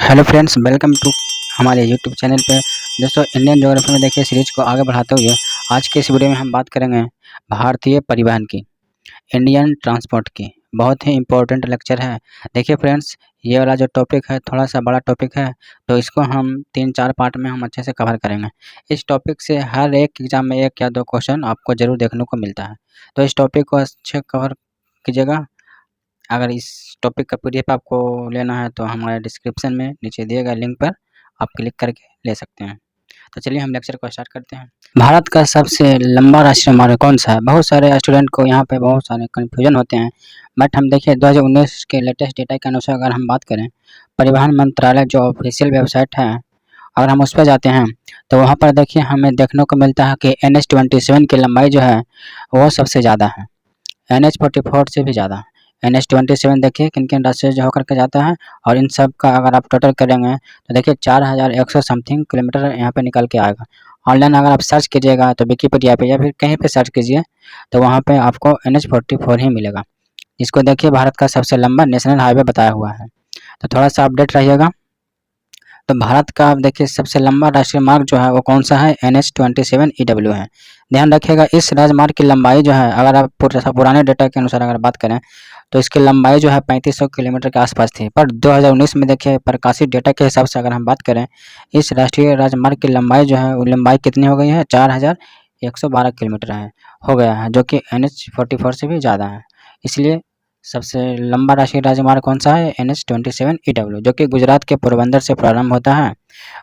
Hello friends, welcome to हमारे YouTube channel पे। दोस्तों, इंडियन ज्योग्राफी में देखिए सीरीज को आगे बढ़ाते हुए आज के इस वीडियो में हम बात करेंगे भारतीय परिवहन की, इंडियन ट्रांसपोर्ट की। बहुत ही इम्पोर्टेंट लेक्चर है। देखिए फ्रेंड्स, ये वाला जो टॉपिक है थोड़ा सा बड़ा टॉपिक है, तो इसको हम 3-4 पार्ट में हम अच्छे से कवर करेंगे। इस टॉपिक से हर एक एग्जाम में 1 या 2 क्वेश्चन आपको ज़रूर देखने को मिलता है, तो इस टॉपिक को अच्छे कवर कीजिएगा। अगर इस टॉपिक का पीडीएफ आपको लेना है तो हमारे डिस्क्रिप्शन में नीचे दिए गए लिंक पर आप क्लिक करके ले सकते हैं। तो चलिए हम लेक्चर को स्टार्ट करते हैं। भारत का सबसे लंबा राष्ट्रीय मार्ग कौन सा है? बहुत सारे स्टूडेंट को यहाँ पे बहुत सारे कन्फ्यूजन होते हैं, बट हम देखिए 2019 के लेटेस्ट डेटा के अनुसार अगर हम बात करें, परिवहन मंत्रालय जो ऑफिशियल वेबसाइट है, अगर हम उस पर जाते हैं तो वहाँ पर देखिए हमें देखने को मिलता है कि NH-27 की लंबाई जो है वो सबसे ज़्यादा है, NH-44 से भी ज़्यादा। NH-27 देखिए किन किन रास्ते से होकर के जाता है, और इन सब का अगर आप टोटल करेंगे तो देखिए 4100 समथिंग किलोमीटर यहाँ पे निकल के आएगा। ऑनलाइन अगर आप सर्च कीजिएगा तो विकिपीडिया पे या फिर कहीं पे सर्च कीजिए तो वहाँ पे आपको NH-44 ही मिलेगा। इसको देखिए भारत का सबसे लंबा नेशनल हाईवे बताया हुआ है, तो थोड़ा सा अपडेट रहिएगा। तो भारत का आप देखिए सबसे लंबा राष्ट्रीय मार्ग जो है वो कौन सा है? NH-27EW है। ध्यान रखिएगा, इस राजमार्ग की लंबाई जो है, अगर आप पुराने डेटा के अनुसार अगर बात करें तो इसकी लंबाई जो है 3500 किलोमीटर के आसपास थी, पर 2019 में देखिए प्रकाशित डेटा के हिसाब से अगर हम बात करें, इस राष्ट्रीय राजमार्ग की लंबाई जो है वो लंबाई कितनी हो गई है? 4112 किलोमीटर है हो गया है, जो कि NH-44 से भी ज़्यादा है। इसलिए सबसे लंबा राष्ट्रीय राजमार्ग कौन सा है? NH-27EW, जो कि गुजरात के पोरबंदर से प्रारंभ होता है,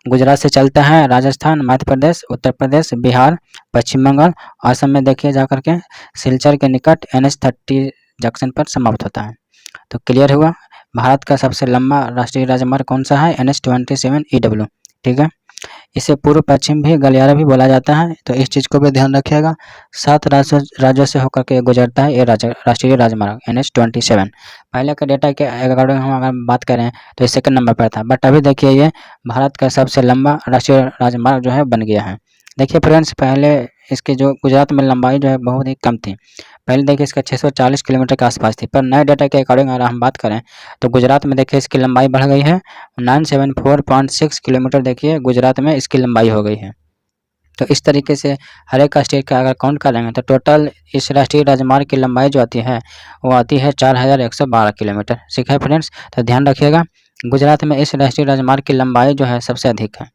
गुजरात से चलता है राजस्थान, मध्य प्रदेश, उत्तर प्रदेश, बिहार, पश्चिम बंगाल, असम में देखिए जाकर के सिलचर के निकट NH-30 जंक्शन पर समाप्त होता है। तो क्लियर हुआ, भारत का सबसे लंबा राष्ट्रीय राजमार्ग कौन सा है? NH-27EW। ठीक है, इसे पूर्व पश्चिम भी गलियारा भी बोला जाता है, तो इस चीज़ को भी ध्यान रखिएगा। 7 राज्यों से होकर के गुजरता है ये राष्ट्रीय राजमार्ग NH-27। पहले के डेटा के अकॉर्डिंग हम अगर बात करें तो ये सेकंड नंबर पर था, बट अभी देखिए ये भारत का सबसे लंबा राष्ट्रीय राजमार्ग जो है बन गया है। देखिए फ्रेंड्स, पहले इसकी जो गुजरात में लंबाई जो है बहुत ही कम थी, पहले देखिए इसका 640 किलोमीटर के आसपास थी, पर नए डेटा के अकॉर्डिंग अगर हम बात करें तो गुजरात में देखिए इसकी लंबाई बढ़ गई है, 974.6 किलोमीटर देखिए गुजरात में इसकी लंबाई हो गई है। तो इस तरीके से हर एक स्टेट का अगर काउंट करेंगे तो टोटल इस राष्ट्रीय राजमार्ग की लंबाई जो आती है वो आती है 4112 किलोमीटर। ठीक है फ्रेंड्स, तो ध्यान रखिएगा, गुजरात में इस राष्ट्रीय राजमार्ग की लंबाई जो है सबसे अधिक है।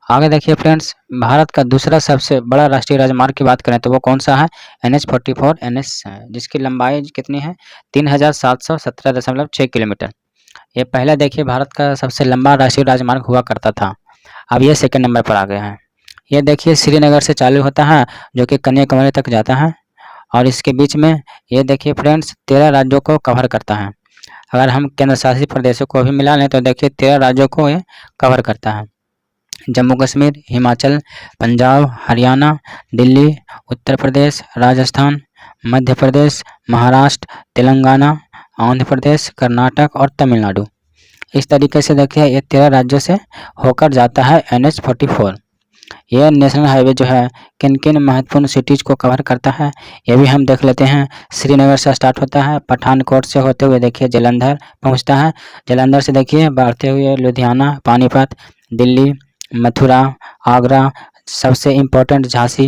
आगे देखिए फ्रेंड्स, भारत का दूसरा सबसे बड़ा राष्ट्रीय राजमार्ग की बात करें तो वो कौन सा है? NH-44 NS है, जिसकी लंबाई कितनी है? 3717.6 किलोमीटर। ये पहले देखिए भारत का सबसे लंबा राष्ट्रीय राजमार्ग हुआ करता था, अब ये सेकंड नंबर पर आ गया है। ये देखिए श्रीनगर से चालू होता है जो कि कन्याकुमारी तक जाता है, और इसके बीच में ये देखिए फ्रेंड्स 13 राज्यों को कवर करता है। अगर हम केंद्र शासित प्रदेशों को भी मिला लें तो देखिए 13 राज्यों को ये कवर करता है। जम्मू कश्मीर, हिमाचल, पंजाब, हरियाणा, दिल्ली, उत्तर प्रदेश, राजस्थान, मध्य प्रदेश, महाराष्ट्र, तेलंगाना, आंध्र प्रदेश, कर्नाटक और तमिलनाडु। इस तरीके से देखिए ये 13 राज्यों से होकर जाता है NH-44। यह नेशनल हाईवे जो है किन किन महत्वपूर्ण सिटीज़ को कवर करता है ये भी हम देख लेते हैं। श्रीनगर से स्टार्ट होता है, पठानकोट से होते हुए देखिए जालंधर पहुंचता है, जालंधर से देखिए बढ़ते हुए लुधियाना, पानीपत, दिल्ली, मथुरा, आगरा, सबसे इम्पोर्टेंट झांसी,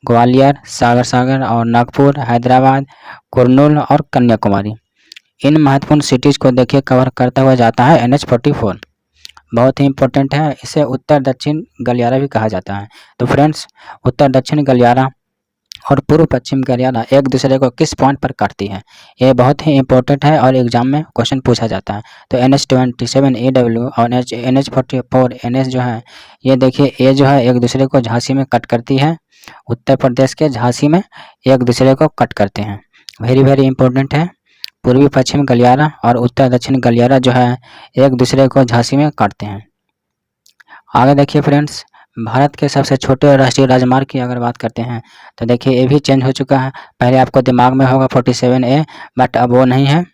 ग्वालियर, सागर और नागपुर, हैदराबाद, कुर्नूल और कन्याकुमारी। इन महत्वपूर्ण सिटीज़ को देखिए कवर करता हुआ जाता है NH-44। बहुत ही इंपॉर्टेंट है, इसे उत्तर दक्षिण गलियारा भी कहा जाता है। तो फ्रेंड्स, उत्तर दक्षिण गलियारा और पूर्व पश्चिम गलियारा एक दूसरे को किस पॉइंट पर काटती है, ये बहुत ही इंपॉर्टेंट है और एग्जाम में क्वेश्चन पूछा जाता है। तो NH-27EW और NH-44 NS जो है, ये देखिए ये जो है एक दूसरे को झांसी में कट करती है, उत्तर प्रदेश के झांसी में एक दूसरे को कट करते हैं। वेरी वेरी इंपॉर्टेंट है, पूर्वी पश्चिम गलियारा और उत्तर दक्षिण गलियारा जो है एक दूसरे को झांसी में काटते हैं। आगे देखिए फ्रेंड्स, भारत के सबसे छोटे राष्ट्रीय राजमार्ग की अगर बात करते हैं तो देखिए ये भी चेंज हो चुका है। पहले आपको दिमाग में होगा 47A, बट अब वो नहीं है।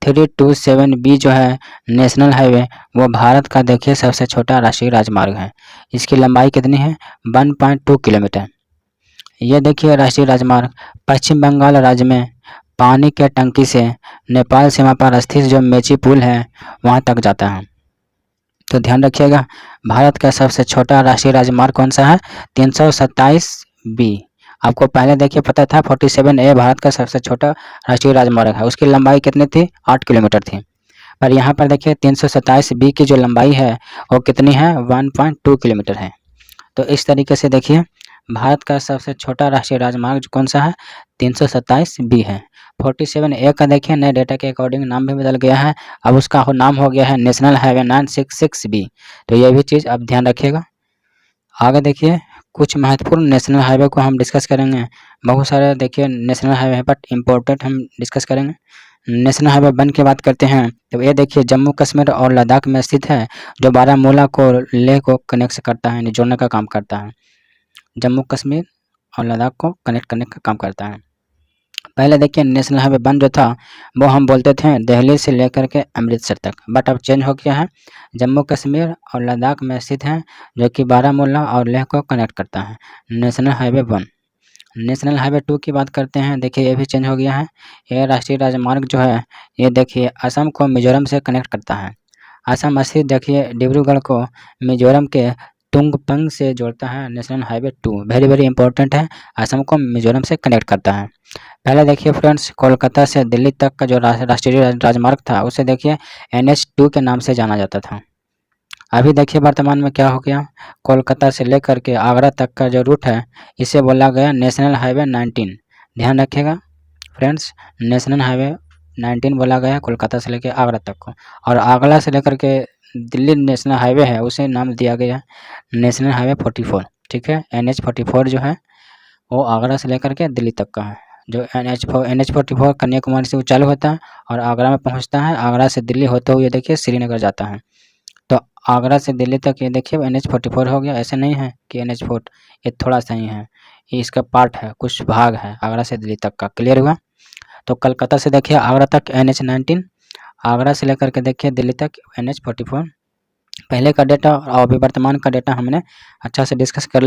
327B जो है नेशनल हाईवे, वो भारत का देखिए सबसे छोटा राष्ट्रीय राजमार्ग है। इसकी लंबाई कितनी है? 1.2 किलोमीटर। ये देखिए राष्ट्रीय राजमार्ग पश्चिम बंगाल राज्य में पानी के टंकी से नेपाल सीमा पर स्थित जो मेची पुल है वहाँ तक जाता है। तो ध्यान रखिएगा, भारत का सबसे छोटा राष्ट्रीय राजमार्ग कौन सा है? 327B। आपको पहले देखिए पता था 47A भारत का सबसे छोटा राष्ट्रीय राजमार्ग है, उसकी लंबाई कितनी थी? 8 किलोमीटर थी। पर यहाँ पर देखिए 327B की जो लंबाई है वो कितनी है? 1.2 किलोमीटर है। तो इस तरीके से देखिए भारत का सबसे छोटा राष्ट्रीय राजमार्ग कौन सा है? 327B है। 47A का देखिए नए डेटा के अकॉर्डिंग नाम भी बदल गया है, अब उसका नाम हो गया है नेशनल हाईवे 966B। तो ये भी चीज़ आप ध्यान रखिएगा। आगे देखिए कुछ महत्वपूर्ण नेशनल हाईवे को हम डिस्कस करेंगे। बहुत सारे देखिए नेशनल हाईवे है बट इम्पोर्टेंट हम डिस्कस करेंगे। नेशनल हाईवे 1 की बात करते हैं तो ये देखिए जम्मू कश्मीर और लद्दाख में स्थित है, जो बारामूला को लेह को कनेक्ट करता है, जोड़ने का काम करता है। जम्मू कश्मीर और लद्दाख को कनेक्ट करने का काम करता है। पहले देखिए नेशनल हाईवे 1 जो था वो हम बोलते थे दिल्ली से लेकर के अमृतसर तक, बट अब चेंज हो गया है, जम्मू कश्मीर और लद्दाख में स्थित है, जो कि बारामूला और लेह को कनेक्ट करता है। National highway 1। नेशनल हाईवे 2 की बात करते हैं, देखिए ये भी चेंज हो गया है। ये राष्ट्रीय राजमार्ग जो है ये देखिए असम को मिजोरम से कनेक्ट करता है। असम स्थित देखिए डिब्रूगढ़ को मिजोरम के तुंगपंग से जोड़ता है। National highway 2 very very important है, असम को मिजोरम से कनेक्ट करता है। पहले देखिए फ्रेंड्स कोलकाता से दिल्ली तक का जो राष्ट्रीय राजमार्ग था उसे देखिए NH2 के नाम से जाना जाता था। अभी देखिए वर्तमान में क्या हो गया, कोलकाता से लेकर के आगरा तक का जो रूट है इसे बोला गया नेशनल हाईवे 19। ध्यान रखिएगा फ्रेंड्स, नेशनल हाईवे 19 बोला गया कोलकाता से लेकर आगरा तक को, और आगरा से लेकर के दिल्ली नेशनल हाईवे है उसे नाम दिया गया नेशनल हाईवे 44। ठीक है, NH44 जो है वो आगरा से लेकर के दिल्ली तक का है। जो NH44 कन्याकुमारी से चालू होता है और आगरा में पहुंचता है, आगरा से दिल्ली होते हुए देखिए श्रीनगर जाता है। तो आगरा से दिल्ली तक ये देखिए NH44 हो गया। ऐसे नहीं है कि NH4 ये थोड़ा सा ही है, ये इसका पार्ट है, कुछ भाग है आगरा से दिल्ली तक का। क्लियर हुआ? तो कलकत्ता से देखिए आगरा तक NH19, आगरा से लेकर के देखिए दिल्ली तक NH44। पहले का डेटा और अभी वर्तमान का डेटा हमने अच्छा से डिस्कस कर